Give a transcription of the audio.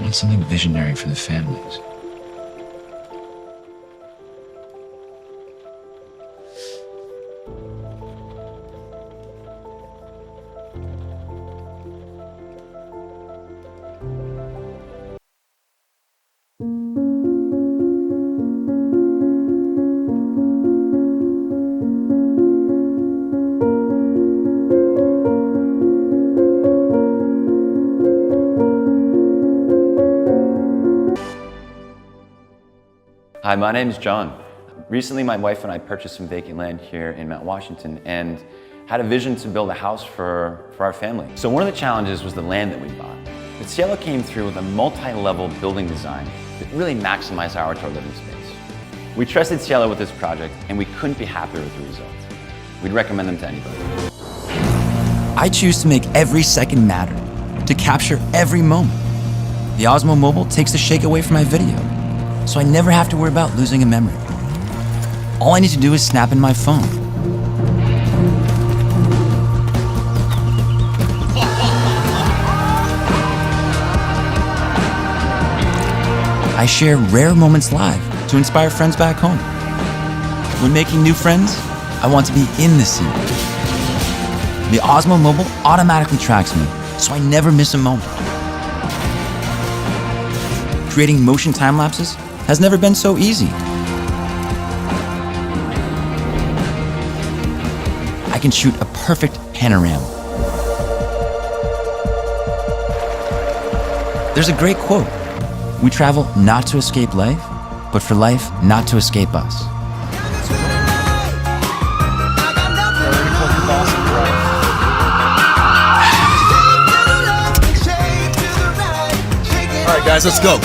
wanted something visionary for the families. Hi, my name is John. Recently, my wife and I purchased some vacant land here in Mount Washington and had a vision to build a house for our family. So one of the challenges was the land that we bought. But Cielo came through with a multi-level building design that really maximized our outdoor living space. We trusted Cielo with this project and we couldn't be happier with the result. We'd recommend them to anybody. I choose to make every second matter, to capture every moment. The Osmo Mobile takes the shake away from my video, so I never have to worry about losing a memory. All I need to do is snap in my phone. I share rare moments live to inspire friends back home. When making new friends, I want to be in the scene. The Osmo Mobile automatically tracks me, so I never miss a moment. Creating motion time lapses has never been so easy. I can shoot a perfect panorama. There's a great quote: "We travel not to escape life, but for life not to escape us." All right, guys, let's go.